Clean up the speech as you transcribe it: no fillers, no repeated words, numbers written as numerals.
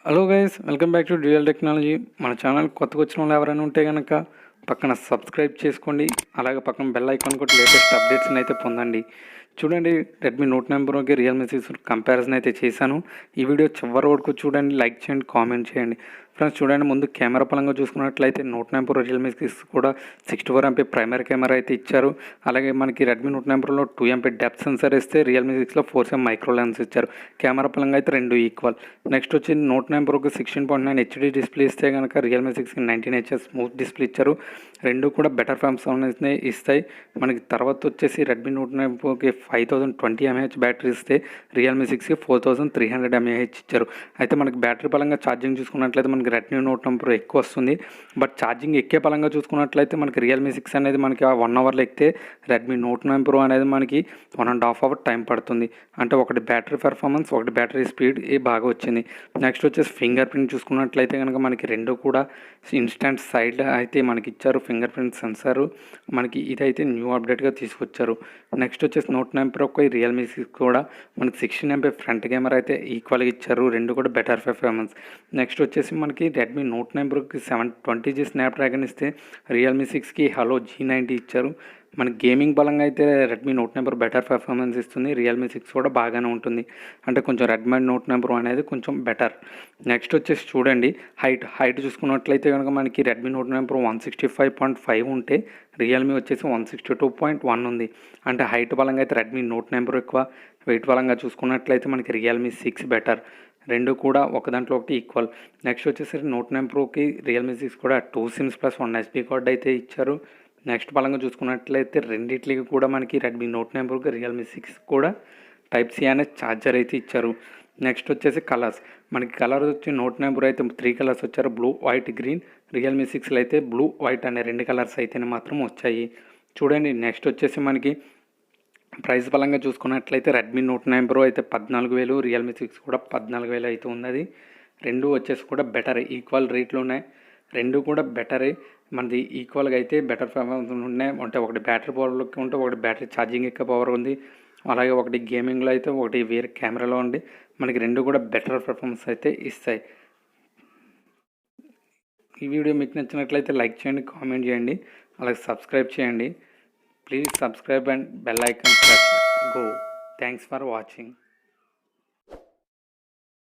Hello guys, welcome back to real technology. మన channel కొత్తగా వచ్చిన వాళ్ళు ఎవరైనా ఉంటే కనుక పక్కన సబ్స్క్రైబ్ చేసుకోండి. అలాగే పక్కన బెల్ ఐకాన్ కొట్టి లేటెస్ట్ అప్డేట్స్ని అయితే పొందండి. చూడండి, రెడ్మీ నోట్ 9 ప్రోకి రియల్మీ 6 కంపారిజన్ అయితే చేశాను. ఈ వీడియో చివరి వరకు చూడండి, లైక్ చేయండి, కామెంట్ చేయండి. ఫ్రెండ్స్ చూడండి, ముందు కెమెరా పరంగా చూసుకున్నట్లయితే నోట్ 9 ప్రో రియల్మీ 6 కూడా 64 MP ప్రైమరీ కెమెరా అయితే ఇచ్చారు. అలాగే మనకి Redmi note 9 ప్రోలో 2 MP depth sensor ఇస్తే రియల్మీ 6లో 4 మైక్రో లెన్స్ ఇచ్చారు. కెమెరా పరంగా అయితే రెండు ఈక్వల్. నెక్స్ట్ వచ్చి నోట్ 9 ప్రోకి 16.9 HD డిస్ప్లే ఇస్తే కనుక రియల్మీ 6కి 19 HS స్మూత్ డిస్ప్లే ఇచ్చారు. రెండు కూడా బెటర్ పర్ఫార్మెన్స్ ఇస్తాయి. మనకి తర్వాత వచ్చేసి రెడ్మీ నోట్ 9 ప్రోకి 5020 mAh బ్యాటరీ ఇస్తే రియల్మీ 6కి 4300 mAh ఇచ్చారు. అయితే మనకి బ్యాటరీ పరంగా ఛార్జింగ్ చూసుకున్నట్లయితే మనకి రెడ్మీ నోట్ 9 ప్రో ఎక్కువ వస్తుంది. బట్ ఛార్జింగ్ ఎక్కే పరంగా చూసుకున్నట్లయితే మనకి రియల్మీ 6 అనేది మనకి 1 అవర్లో ఎక్కితే రెడ్మీ నోట్ 9 ప్రో అనేది మనకి 1.5 అవర్ టైం పడుతుంది. అంటే ఒకటి బ్యాటరీ పెర్ఫార్మెన్స్, ఒకటి బ్యాటరీ స్పీడ్ బాగా వచ్చింది. నెక్స్ట్ వచ్చేసి ఫింగర్ ప్రింట్ చూసుకున్నట్లయితే కనుక మనకి రెండు కూడా ఇన్స్టెంట్ సైడ్ అయితే మనకి ఇచ్చారు ఫింగర్ ప్రింట్ సెన్సారు. మనకి ఇదైతే న్యూ అప్డేట్గా తీసుకొచ్చారు. నెక్స్ట్ వచ్చేసి నోట్ 9 ప్రోకి రియల్మీ 6 కూడా మనకి 16 MP ఫ్రంట్ కెమెరా అయితే ఈక్వల్గా ఇచ్చారు. రెండు కూడా బెటర్ పెర్ఫార్మెన్స్. నెక్స్ట్ వచ్చేసి మనకి రెడ్మీ నోట్ 9 ప్రోకి 720G స్నాప్డ్రాగన్ ఇస్తే రియల్మీ 6కి హలో G90 ఇచ్చారు. మన గేమింగ్ బలంగా అయితే Redmi note 9 pro better performance ఇస్తుంది. రియల్మీ 6 కూడా బాగానే ఉంటుంది. అంటే కొంచెం రెడ్మీ నోట్ 9 ప్రో అనేది కొంచెం బెటర్. నెక్స్ట్ వచ్చేసి చూడండి, హైట్ చూసుకున్నట్లయితే కనుక మనకి రెడ్మీ నోట్ 9 ప్రో 165.5 ఉంటే రియల్మీ వచ్చేసి 162.1 ఉంది. అంటే హైట్ బలంగా అయితే రెడ్మీ నోట్ 9 ప్రో ఎక్కువ, వెయిట్ బలంగా చూసుకున్నట్లయితే మనకి రియల్మీ 6 బెటర్. రెండు కూడా ఒక దాంట్లో ఒకటి ఈక్వల్. నెక్స్ట్ వచ్చేసరికి నోట్ 9 ప్రోకి రియల్మీ 6 కూడా 2 సిమ్స్ ప్లస్ 1 SD కార్డ్ అయితే ఇచ్చారు. నెక్స్ట్ పరంగా చూసుకున్నట్లయితే రెండిట్లకి కూడా మనకి రెడ్మీ నోట్ 9 ప్రోకి రియల్మీ 6 కూడా టైప్ సి అనే ఛార్జర్ అయితే ఇచ్చారు. నెక్స్ట్ వచ్చేసి కలర్స్, మనకి కలర్ వచ్చి నోట్ 9 ప్రో అయితే 3 కలర్స్ వచ్చారు, బ్లూ, వైట్, గ్రీన్. రియల్మీ 6లో అయితే బ్లూ, వైట్ అనే 2 కలర్స్ అయితేనే మాత్రం వచ్చాయి. చూడండి, నెక్స్ట్ వచ్చేసి మనకి ప్రైస్ పరంగా చూసుకున్నట్లయితే రెడ్మీ నోట్ 9 ప్రో అయితే 14,000, రియల్మీ 6 కూడా 14,000 అయితే ఉన్నది. రెండు వచ్చేసి కూడా బెటర్, ఈక్వల్ రేట్లు ఉన్నాయి. రెండు కూడా బెటరే. మనది ఈక్వల్గా అయితే బెటర్ పర్ఫార్మెన్స్ ఉన్నాయి. అంటే ఒకటి బ్యాటరీ పవర్లోకి ఉంటే ఒకటి బ్యాటరీ ఛార్జింగ్ ఎక్కువ పవర్ ఉంది. అలాగే ఒకటి గేమింగ్లో అయితే ఒకటి వేరే కెమెరాలో ఉండి మనకి రెండు కూడా బెటర్ పర్ఫార్మెన్స్ అయితే ఇస్తాయి. ఈ వీడియో మీకు నచ్చినట్లయితే లైక్ చేయండి, కామెంట్ చేయండి, అలాగే సబ్స్క్రైబ్ చేయండి. Please subscribe and bell icon press go. Thanks for watching.